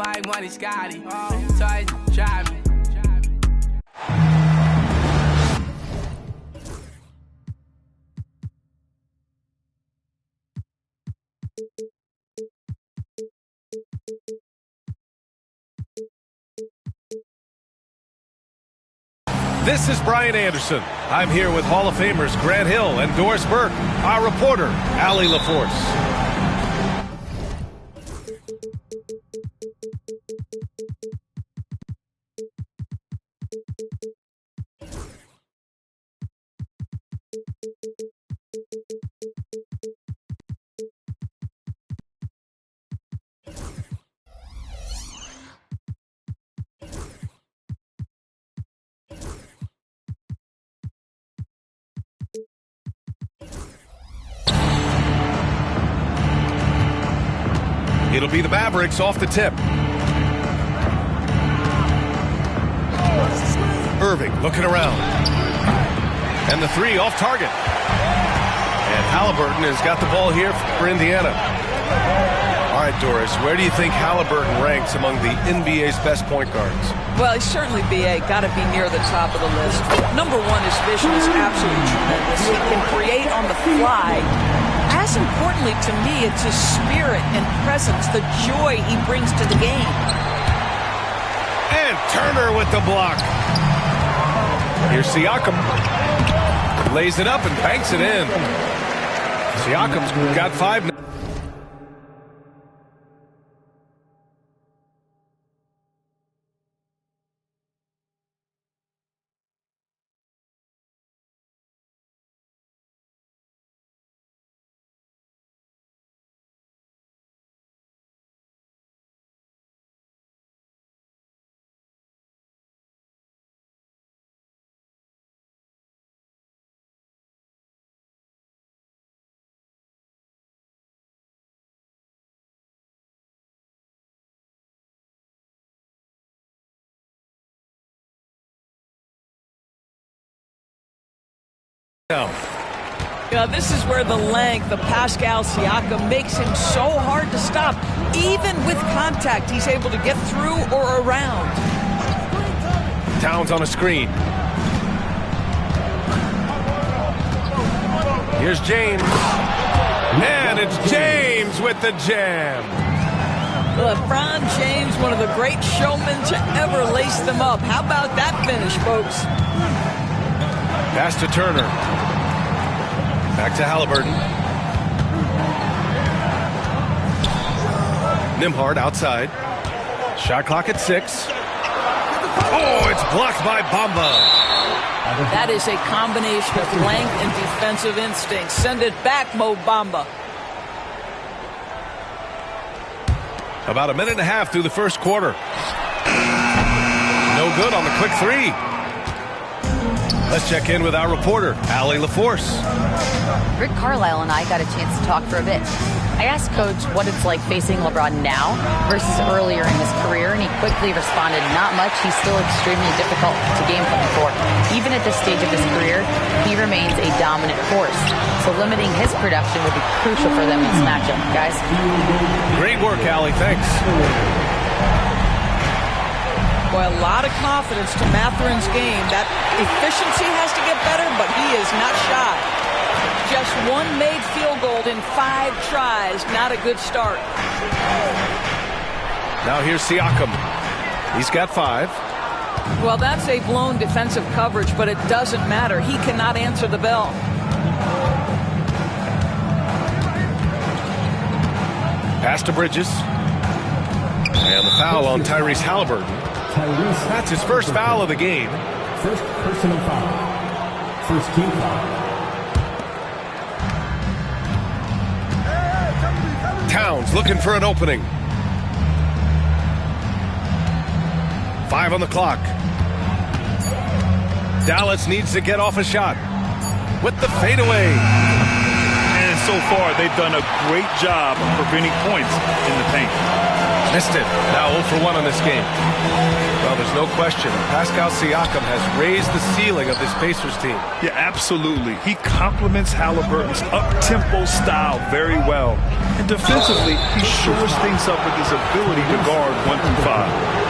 my money, Scotty. Try me. This is Brian Anderson. I'm here with Hall of Famers Grant Hill and Doris Burke, our reporter, Allie LaForce. It'll be the Mavericks off the tip. Irving looking around. And the three off target. And Halliburton has got the ball here for Indiana. All right, Doris, where do you think Halliburton ranks among the NBA's best point guards? Well, he's certainly got to be near the top of the list. Number one, his vision is absolutely tremendous. He can create on the fly. As importantly to me, it's his spirit and presence, the joy he brings to the game. And Turner with the block. Here's Siakam. Lays it up and banks it in. Siakam's got 5 now. Yeah, this is where the length of Pascal Siakam makes him so hard to stop. Even with contact, he's able to get through or around. Towns on a screen. Here's James. And it's James with the jam. LeBron James, one of the great showmen to ever lace them up. How about that finish, folks? Pass to Turner. Back to Halliburton. Nembhard outside. Shot clock at 6. Oh, it's blocked by Bamba. That is a combination of length and defensive instinct. Send it back, Mo Bamba. About a minute and a half through the first quarter. No good on the quick three. Let's check in with our reporter, Allie LaForce. Rick Carlisle and I got a chance to talk for a bit. I asked Coach what it's like facing LeBron now versus earlier in his career, and he quickly responded, not much. He's still extremely difficult to game plan for. Even at this stage of his career, he remains a dominant force. So limiting his production would be crucial for them in this matchup, guys. Great work, Allie. Thanks. Boy, a lot of confidence to Mathurin's game. That efficiency has to get better, but he is not shy. Just one made field goal in 5 tries. Not a good start. Now here's Siakam. He's got 5. Well, that's a blown defensive coverage, but it doesn't matter. He cannot answer the bell. Pass to Bridges. And the foul on Tyrese Halliburton. That's his first foul of the game. First personal foul. First team foul. Towns looking for an opening. 5 on the clock. Dallas needs to get off a shot with the fadeaway. And so far, they've done a great job of preventing points in the paint. Missed it. Now 0 for 1 on this game. Well, there's no question. Pascal Siakam has raised the ceiling of this Pacers team. Yeah, absolutely. He complements Halliburton's up-tempo style very well. And defensively, he shores things up with his ability to guard 1 through 5.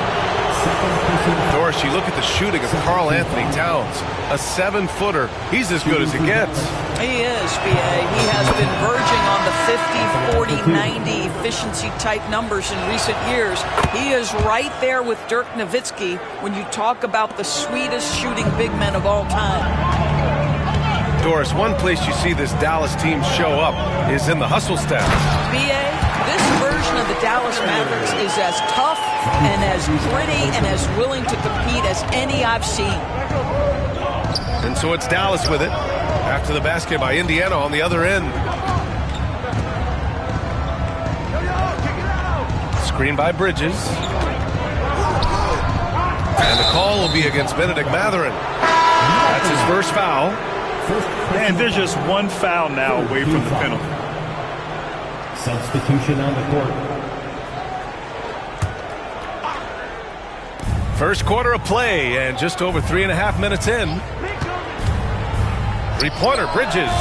Doris, you look at the shooting of Karl Anthony Towns. A 7-footer. He's as good as it gets. He is, B.A. He has been verging on the 50, 40, 90 efficiency type numbers in recent years. He is right there with Dirk Nowitzki when you talk about the sweetest shooting big men of all time. Doris, one place you see this Dallas team show up is in the hustle stats. B.A., this version of the Dallas Mavericks is as tough and as gritty and as willing to compete as any I've seen. And so it's Dallas with it after the basket by Indiana on the other end. Screen by Bridges. And the call will be against Benedict Mathurin. That's his first foul. And there's just one foul now away from the penalty. Substitution on the court. First quarter of play and just over 3.5 minutes in. Three-pointer, Bridges.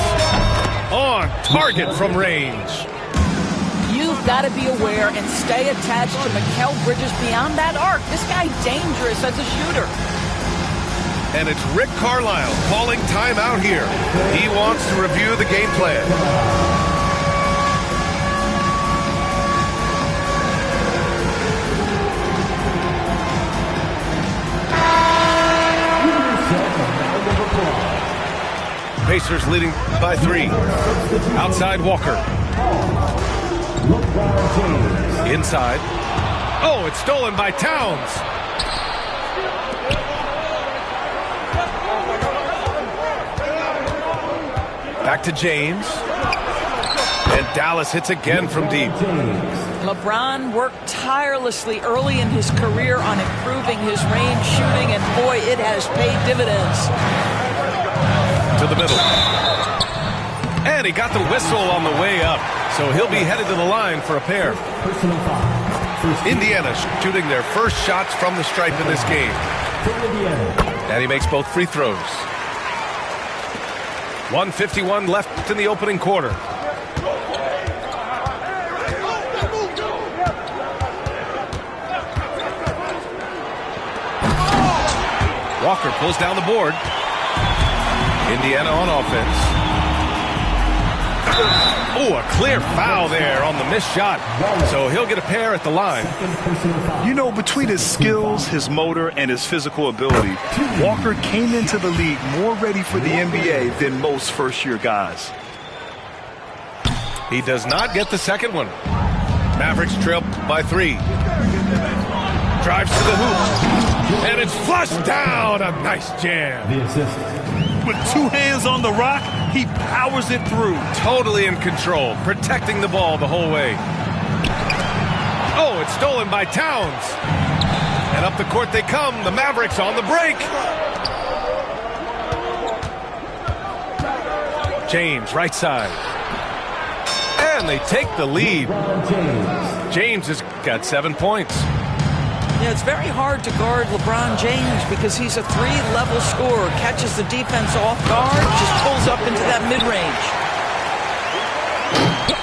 On target from range. You've got to be aware and stay attached to Mikal Bridges beyond that arc. This guy's dangerous as a shooter. And it's Rick Carlisle calling timeout here. He wants to review the game plan. Pacers leading by 3. Outside Walker. Inside. Oh, it's stolen by Towns. Back to James. And Dallas hits again from deep. LeBron worked tirelessly early in his career on improving his range shooting, and boy, it has paid dividends. To the middle. And he got the whistle on the way up. So he'll be headed to the line for a pair. Indiana shooting their first shots from the stripe in this game. And he makes both free throws. 1:51 left in the opening quarter. Walker pulls down the board. Indiana on offense. Oh, a clear foul there on the missed shot. So he'll get a pair at the line. You know, between his skills, his motor, and his physical ability, Walker came into the league more ready for the NBA than most first-year guys. He does not get the second one. Mavericks trail by 3. Drives to the hoop. And it's flushed down. A nice jam. The assist. With 2 hands on the rock, he powers it through. Totally in control, protecting the ball the whole way. Oh, it's stolen by Towns. And up the court they come. The Mavericks on the break. James, right side. And they take the lead. James has got 7 points. Yeah, it's very hard to guard LeBron James because he's a 3-level scorer. Catches the defense off guard, just pulls up into that mid-range.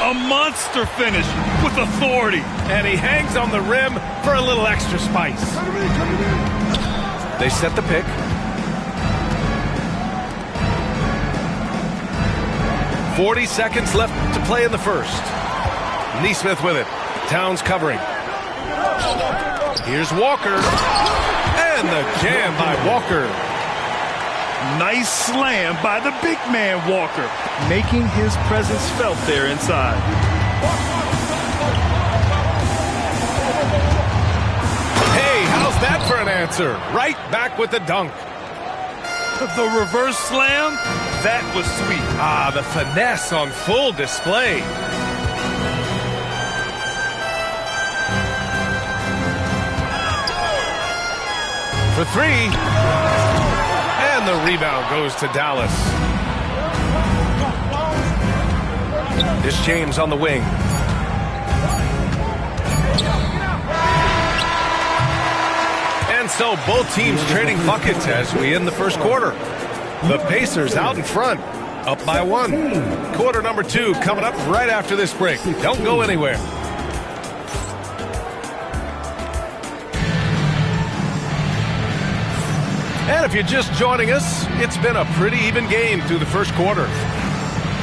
A monster finish with authority. And he hangs on the rim for a little extra spice. They set the pick. .40 seconds left to play in the first. Nesmith with it. Towns covering. Here's Walker. And the jam by Walker. Nice slam by the big man Walker, making his presence felt there inside. Hey, how's that for an answer? Right back with the dunk. The reverse slam, that was sweet. Ah, the finesse on full display. For 3. And the rebound goes to Dallas. This James on the wing. so both teams trading buckets as we end the first quarter. The Pacers out in front, up by 1. Quarter number 2 coming up right after this break. Don't go anywhere. And if you're just joining us, it's been a pretty even game through the first quarter.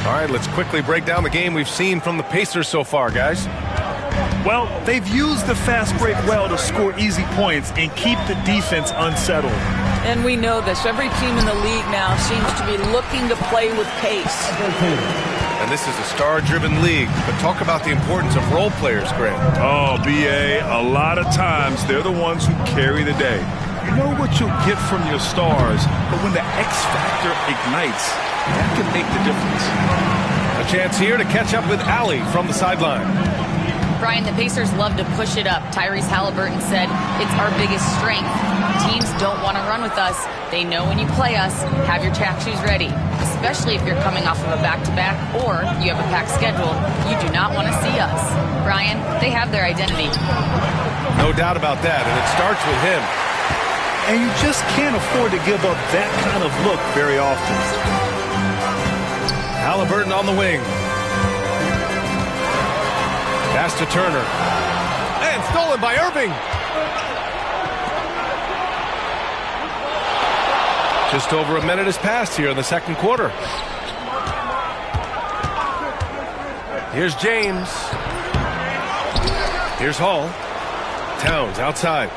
All right, let's quickly break down the game we've seen from the Pacers so far, guys. Well, they've used the fast break well to score easy points and keep the defense unsettled. And we know this. Every team in the league now seems to be looking to play with pace. And this is a star-driven league. But talk about the importance of role players, Grant. Oh, B.A., a lot of times they're the ones who carry the day. You know what you'll get from your stars, but when the X factor ignites, that can make the difference. A chance here to catch up with Allie from the sideline. Brian, the Pacers love to push it up. Tyrese Halliburton said, it's our biggest strength. Teams don't want to run with us. They know when you play us, have your track shoes ready, especially if you're coming off of a back-to-back or you have a packed schedule. You do not want to see us. Brian, they have their identity. No doubt about that, and it starts with him. And you just can't afford to give up that kind of look very often. Halliburton on the wing. Pass to Turner. And stolen by Irving. Just over a minute has passed here in the second quarter. Here's James. Here's Hall. Towns outside.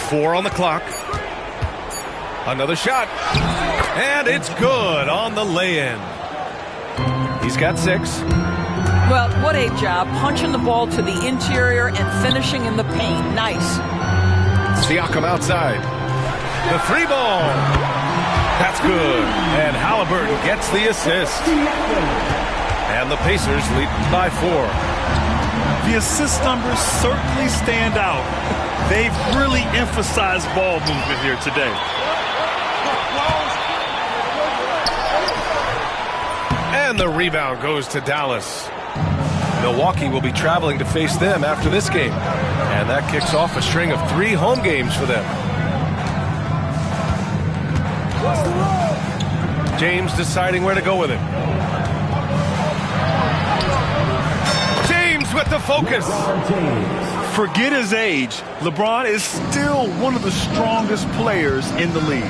Four on the clock. Another shot. And it's good on the lay-in. He's got 6. Well, what a job. Punching the ball to the interior and finishing in the paint. Nice. Siakam outside. The 3 ball. That's good. And Halliburton gets the assist. And the Pacers lead by 4. The assist numbers certainly stand out. They've really emphasized ball movement here today. And the rebound goes to Dallas. Milwaukee will be traveling to face them after this game. And that kicks off a string of 3 home games for them. James deciding where to go with it. James with the focus. Forget his age. LeBron is still one of the strongest players in the league.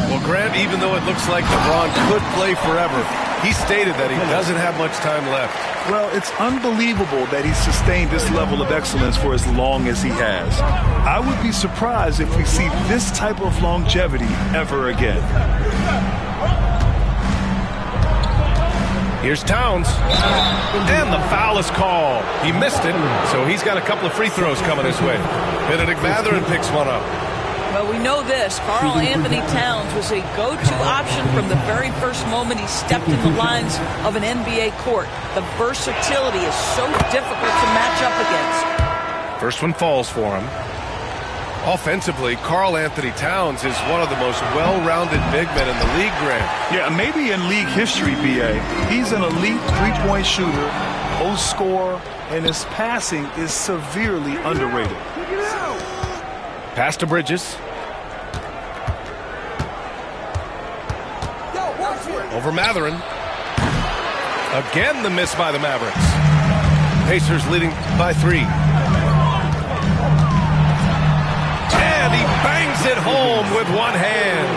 Well, Grant, even though it looks like LeBron could play forever, he stated that he doesn't have much time left. Well, it's unbelievable that he's sustained this level of excellence for as long as he has. I would be surprised if we see this type of longevity ever again. Here's Towns. And the foul is called. He missed it, so he's got a couple of free throws coming his way. Benedict Mathurin picks one up. Well, we know this. Karl Anthony Towns was a go-to option from the very first moment he stepped in the lines of an NBA court. The versatility is so difficult to match up against. First one falls for him. Offensively, Karl Anthony Towns is one of the most well-rounded big men in the league, Grant. Yeah, maybe in league history, B.A. He's an elite three-point shooter, post scorer, and his passing is severely underrated. Pass to Bridges. Over Mathurin. Again, the miss by the Mavericks. Pacers leading by 3. And he bangs it home with one hand.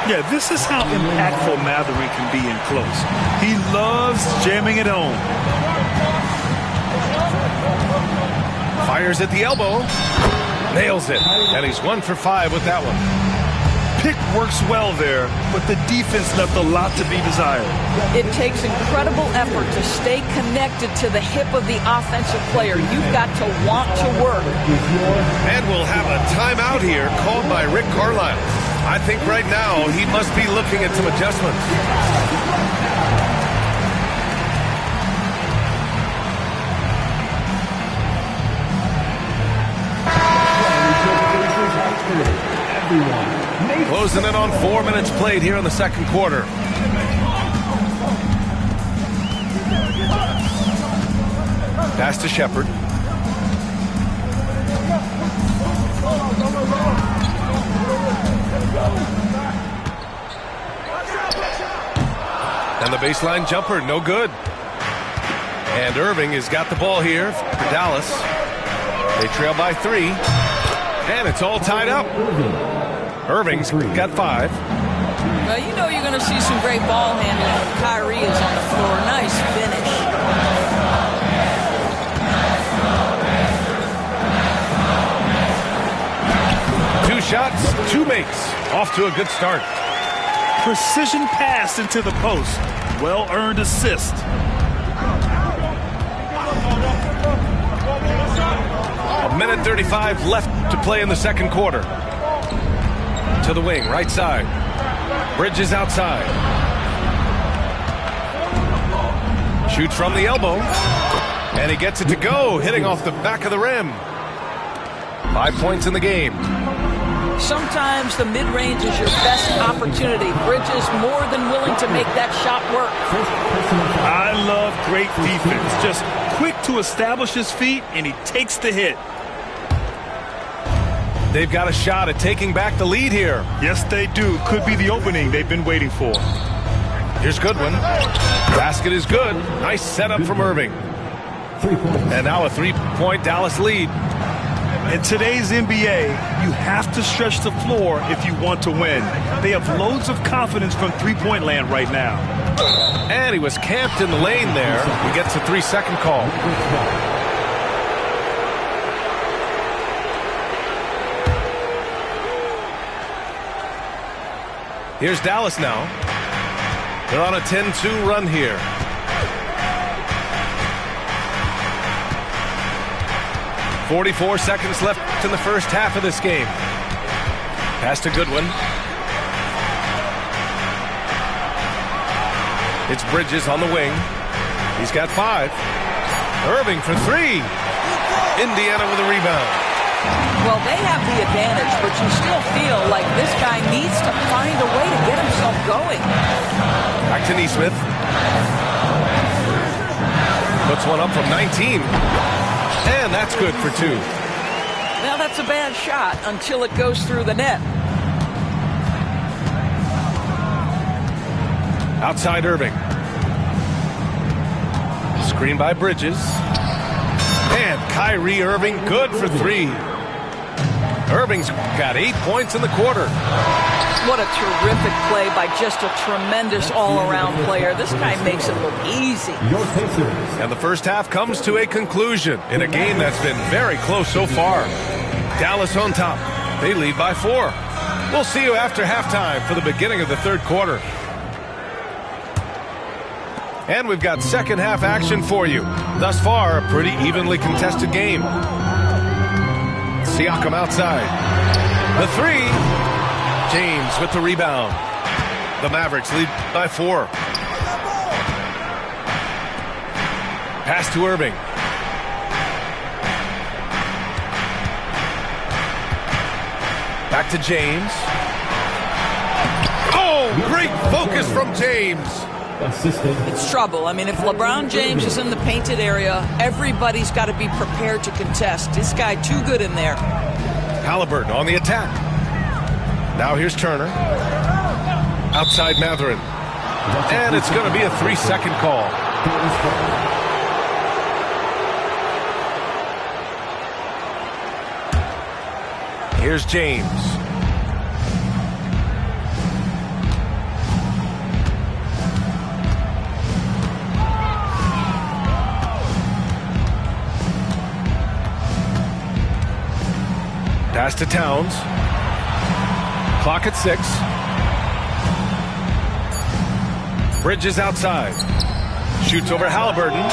Yeah, this is how impactful Mathurin can be in close. He loves jamming it home. Fires at the elbow. Nails it. And he's 1 for 5 with that one. Pick works well there, but the defense left a lot to be desired. It takes incredible effort to stay connected to the hip of the offensive player. You've got to want to work. And we'll have a timeout here called by Rick Carlisle. I think right now he must be looking at some adjustments. Closing in on 4 minutes played here in the second quarter. Pass to Shepard. And the baseline jumper, no good. And Irving has got the ball here for Dallas. They trail by 3. And it's all tied up. Irving's got 5. Well, you know you're going to see some great ball handling when Kyrie is on the floor. Nice finish. Two shots, 2 makes. Off to a good start. Precision pass into the post. Well-earned assist. A minute 35 left to play in the second quarter. To the wing, right side. Bridges outside. Shoots from the elbow. And he gets it to go, hitting off the back of the rim. 5 points in the game. Sometimes the mid-range is your best opportunity. Bridges more than willing to make that shot work. I love great defense. Just quick to establish his feet, and he takes the hit. They've got a shot at taking back the lead here. Yes, they do. Could be the opening they've been waiting for. Here's Goodwin. Basket is good. Nice setup from Irving. 3 points. And now a 3-point Dallas lead. In today's NBA, you have to stretch the floor if you want to win. They have loads of confidence from three-point land right now. And he was camped in the lane there. He gets a 3-second call. Here's Dallas now. They're on a 10-2 run here. .44 seconds left in the first half of this game. Pass to Goodwin. It's Bridges on the wing. He's got 5. Irving for 3. Indiana with a rebound. Well, they have the advantage, but you still feel like this guy needs to find a way to get himself going. Back to Nesmith. Puts one up from 19. And that's good for 2. Now that's a bad shot until it goes through the net. Outside Irving. Screen by Bridges. And Kyrie Irving good for 3. Irving's got 8 points in the quarter. What a terrific play by just a tremendous all-around player. This guy makes it look easy. Your Pacers. And the first half comes to a conclusion in a game that's been very close so far. Dallas on top. They lead by 4. We'll see you after halftime for the beginning of the third quarter. And we've got second half action for you. Thus far, a pretty evenly contested game. Siakam outside. The 3. James with the rebound. The Mavericks lead by 4. Pass to Irving. Back to James. Oh, great focus from James. Assistant. It's trouble. I mean, if LeBron James is in the painted area, everybody's got to be prepared to contest. This guy too good in there. Haliburton on the attack. Now here's Turner. Outside Mathurin. And it's going to be a 3-second call. Here's James. Pass to Towns. Clock at 6. Bridges outside. Shoots over Haliburton.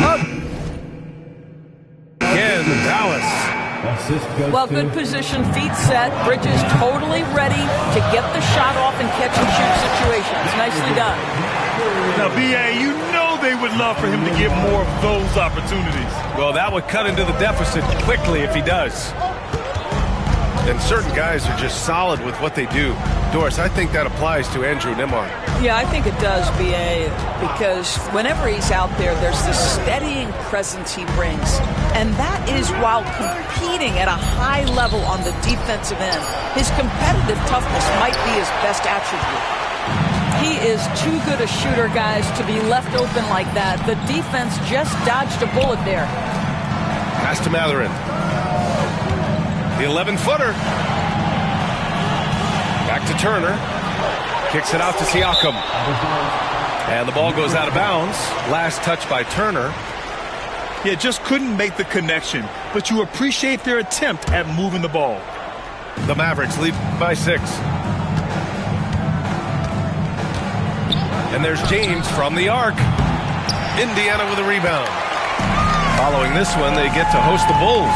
Up. Again, Dallas. Well, good position, feet set. Bridges totally ready to get the shot off in catch-and-shoot situations. Nicely done. Now, B.A., you know they would love for him to get more of those opportunities. Well, that would cut into the deficit quickly if he does. And certain guys are just solid with what they do. Doris, I think that applies to Andrew Nembhard. Yeah, I think it does, B.A., because whenever he's out there, there's this steadying presence he brings. And that is while competing at a high level on the defensive end. His competitive toughness might be his best attribute. He is too good a shooter, guys, to be left open like that. The defense just dodged a bullet there. Pass to Mathurin. The 11-footer. Back to Turner. Kicks it out to Siakam. And the ball goes out of bounds. Last touch by Turner. Yeah, just couldn't make the connection, but you appreciate their attempt at moving the ball. The Mavericks lead by 6. And there's James from the arc. Indiana with a rebound. Following this one, they get to host the Bulls.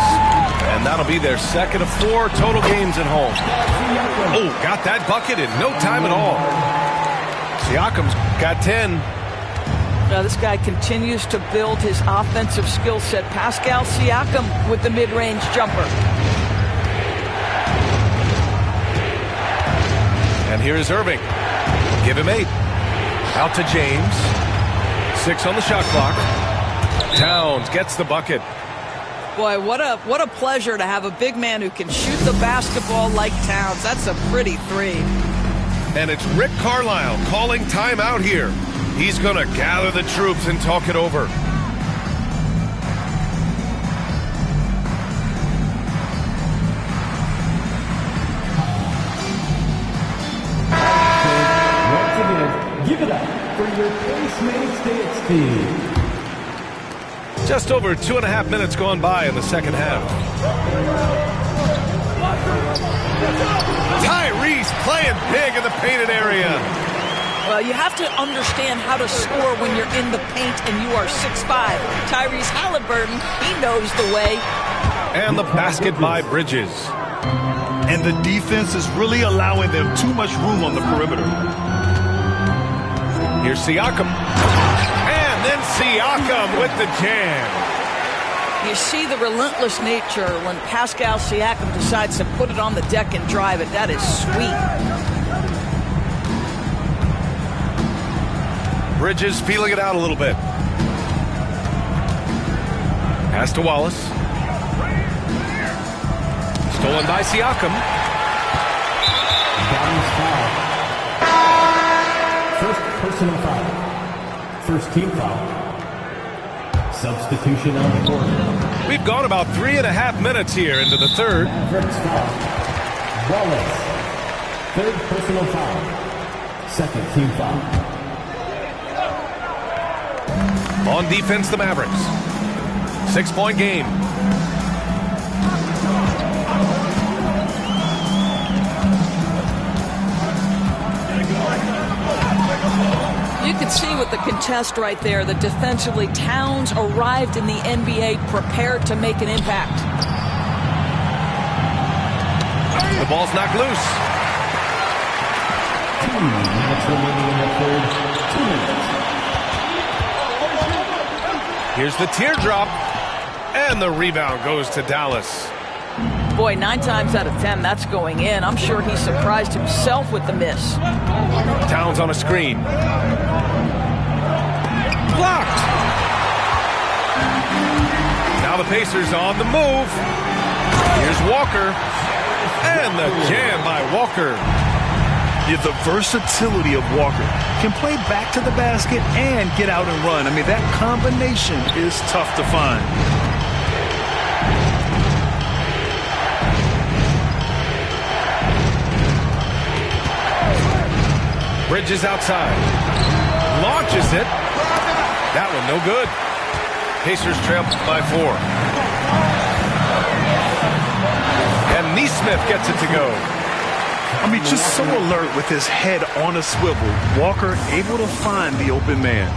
And that'll be their second of 4 total games at home. Oh, got that bucket in no time at all. Siakam's got 10. Now this guy continues to build his offensive skill set. Pascal Siakam with the mid-range jumper. And here is Irving. Give him 8. Out to James. 6 on the shot clock. Towns gets the bucket. Boy, what a pleasure to have a big man who can shoot the basketball like Towns. That's a pretty 3. And it's Rick Carlisle calling timeout here. He's going to gather the troops and talk it over. Once again, give it up for your Postmates dance team. Just over 2.5 minutes gone by in the second half. Tyrese playing big in the painted area. Well, you have to understand how to score when you're in the paint and you are 6'5". Tyrese Halliburton, he knows the way. And the basket by Bridges. And the defense is really allowing them too much room on the perimeter. Here's Siakam. And then Siakam with the jam. You see the relentless nature when Pascal Siakam decides to put it on the deck and drive it. That is sweet. Bridges feeling it out a little bit. Pass to Wallace. Stolen by Siakam. First personal foul. First team foul. Substitution on the court. We've gone about 3.5 minutes here into the third. Mavericks foul. Wallace. Third personal foul. Second team foul. On defense, the Mavericks. 6-point game. You can see with the contest right there that defensively Towns arrived in the NBA prepared to make an impact. The ball's knocked loose. 2 minutes remaining in the third. 2 minutes. Here's the teardrop. And the rebound goes to Dallas. Boy, 9 times out of 10, that's going in. I'm sure he surprised himself with the miss. Towns on a screen. Blocked. Now the Pacers on the move. Here's Walker. And the jam by Walker. Yeah, the versatility of Walker. Can play back to the basket and get out and run. I mean, that combination is tough to find. Bridges outside. Launches it. That one no good. Pacers trail by 4. And Nesmith gets it to go. I mean, just so alert with his head on a swivel. Walker able to find the open man.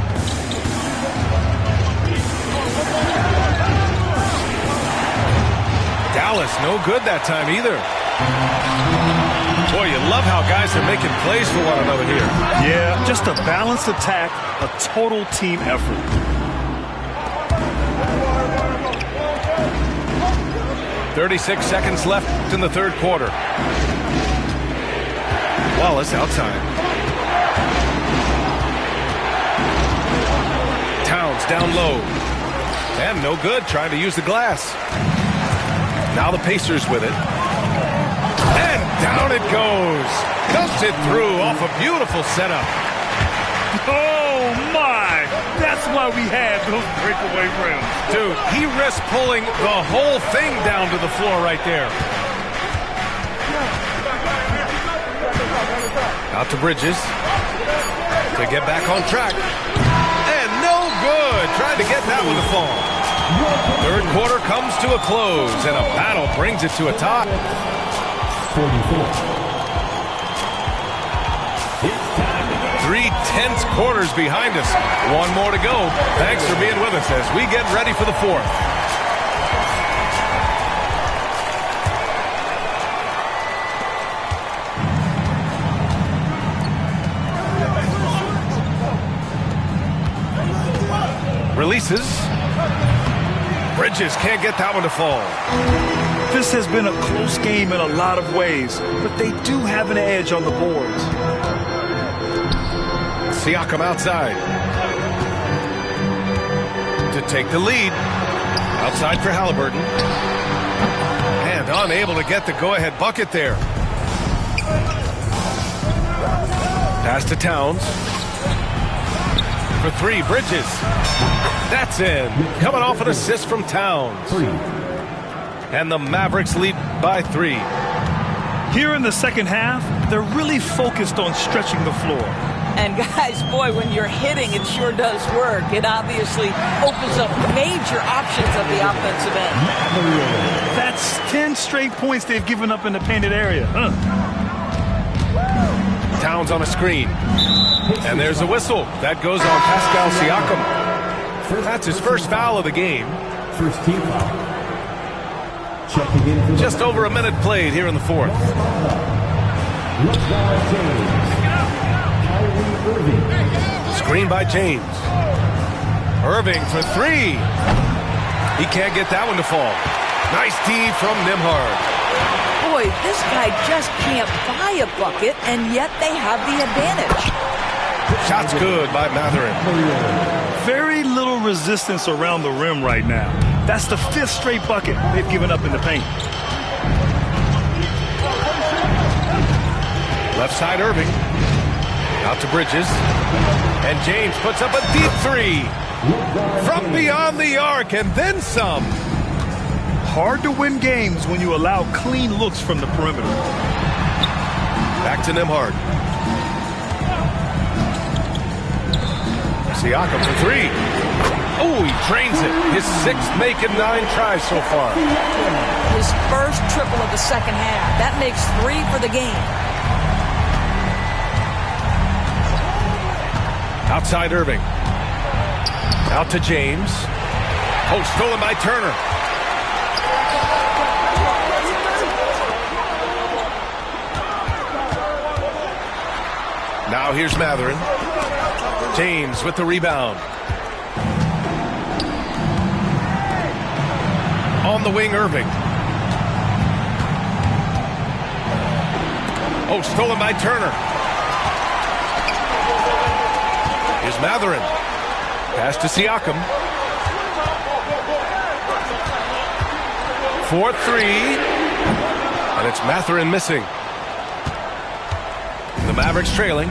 Dallas no good that time either. Boy, you love how guys are making plays for one another here. Yeah, just a balanced attack, a total team effort. .36 seconds left in the third quarter. Wallace outside. Towns down low. And no good, trying to use the glass. Now the Pacers with it. And down it goes. Dumps it through off a beautiful setup. Oh, my. That's why we had those breakaway rims. Dude, he risked pulling the whole thing down to the floor right there. Out to Bridges to get back on track. And no good. Tried to get that one to fall. Third quarter comes to a close, and a battle brings it to a tie. 44. 3 tense quarters behind us. One more to go. Thanks for being with us as we get ready for the fourth. Releases. Bridges can't get that one to fall. This has been a close game in a lot of ways, but they do have an edge on the boards. Siakam outside to take the lead. Outside for Haliburton. And unable to get the go-ahead bucket there. Pass to Towns. For three, Bridges. That's in. Coming off an assist from Towns. And the Mavericks lead by 3. Here in the second half, they're really focused on stretching the floor. And guys, boy, when you're hitting, it sure does work. It obviously opens up major options at the offensive end. That's 10 straight points they've given up in the painted area. Towns on a screen. And there's a whistle. That goes on Pascal Siakam. That's his first foul of the game. First team foul. Checking in for Just over a minute played here in the fourth. LeBron James. Irving. Screen by James. Irving for 3. He can't get that one to fall. Nice D from Nembhard. Boy, this guy just can't buy a bucket, and yet they have the advantage. Shot's good by Mathurin. Very little resistance around the rim right now. That's the 5th straight bucket they've given up in the paint. Left side Irving. Out to Bridges. And James puts up a deep 3. From beyond the arc and then some. Hard to win games when you allow clean looks from the perimeter. Back to Nembhard. Siakam for 3. Oh, he drains it. His 6th make in 9 tries so far. His first triple of the second half. That makes 3 for the game. Outside Irving. Out to James. Oh, stolen by Turner. Now here's Mathurin. James with the rebound. On the wing, Irving. Oh, stolen by Turner. Here's Mathurin. Pass to Siakam. 4-3. And it's Mathurin missing. The Mavericks trailing.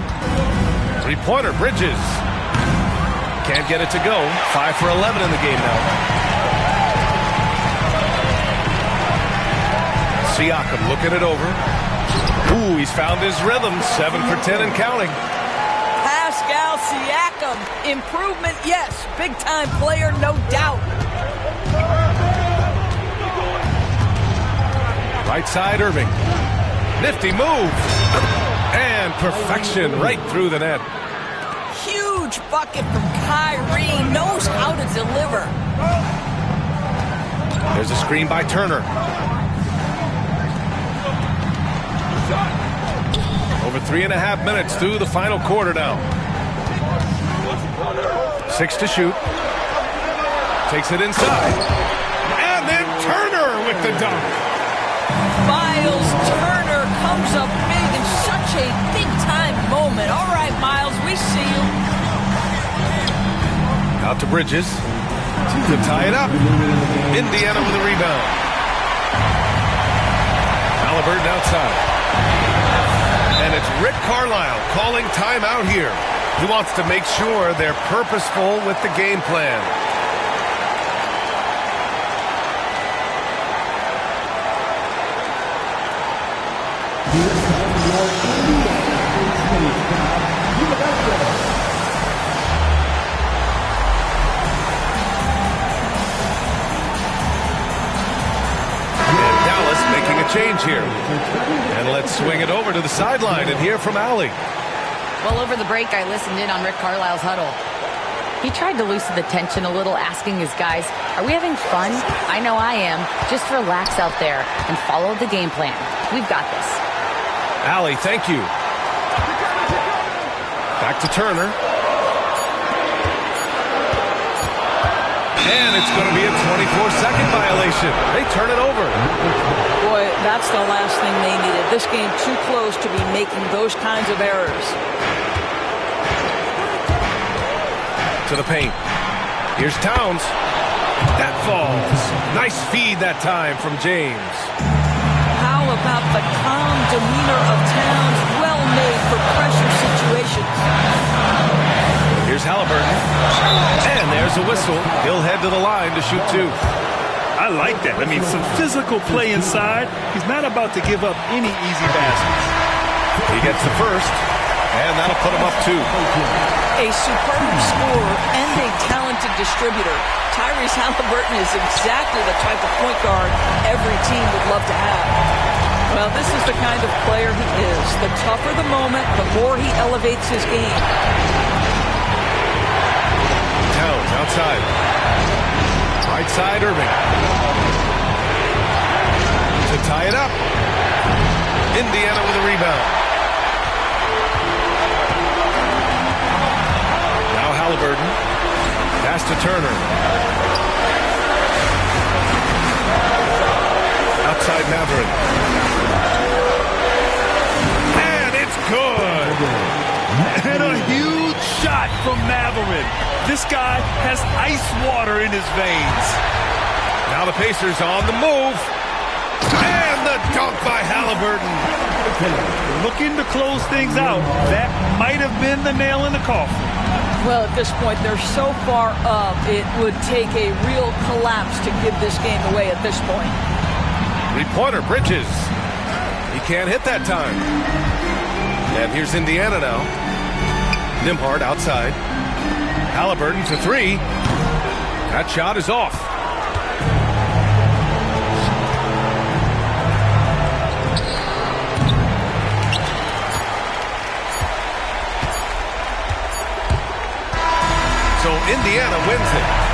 3-pointer, Bridges. Can't get it to go. 5 for 11 in the game now. Siakam looking it over. Ooh, he's found his rhythm. 7 for 10 and counting. Pascal Siakam. Improvement, yes. Big-time player, no doubt. Right side, Irving. Nifty move. And perfection right through the net. Huge bucket from Kyrie. Knows how to deliver. There's a screen by Turner. Over 3.5 minutes through the final quarter now. 6 to shoot. Takes it inside. And then Turner with the dunk. Miles Turner comes up big in such such a big-time moment. All right, Miles, we see you. Out to Bridges to tie it up. Indiana with a rebound. Haliburton outside. And it's Rick Carlisle calling timeout here. He wants to make sure they're purposeful with the game plan. Change here. And let's swing it over to the sideline and hear from Allie. Well, over the break, I listened in on Rick Carlisle's huddle. He tried to loosen the tension a little, asking his guys, are we having fun? I know I am. Just relax out there and follow the game plan. We've got this. Allie, thank you. Back to Turner. And it's going to be a 24-second violation. They turn it over. Boy, that's the last thing they needed. This game too close to be making those kinds of errors. To the paint. Here's Towns. That falls. Nice feed that time from James. How about the calm demeanor of Towns? Well made for pressure situations. Here's Haliburton. And there's a whistle. He'll head to the line to shoot two. I like that. I mean, some physical play inside. He's not about to give up any easy baskets. He gets the first, and that'll put him up two. A superb scorer and a talented distributor. Tyrese Haliburton is exactly the type of point guard every team would love to have. Well, this is the kind of player he is. The tougher the moment, the more he elevates his game. Towns outside. Right side, Irving. To tie it up. Indiana with a rebound. Now Haliburton. Pass to Turner. Outside Matherin. And it's good. And a huge shot from Matherin. This guy has ice water in his veins. Now the Pacers on the move. And the dunk by Haliburton. Looking to close things out. That might have been the nail in the coffin. Well, at this point, they're so far up, it would take a real collapse to give this game away at this point. Three-pointer, Bridges. He can't hit that time. And here's Indiana now. Nembhard outside. Haliburton for three. That shot is off. So Indiana wins it.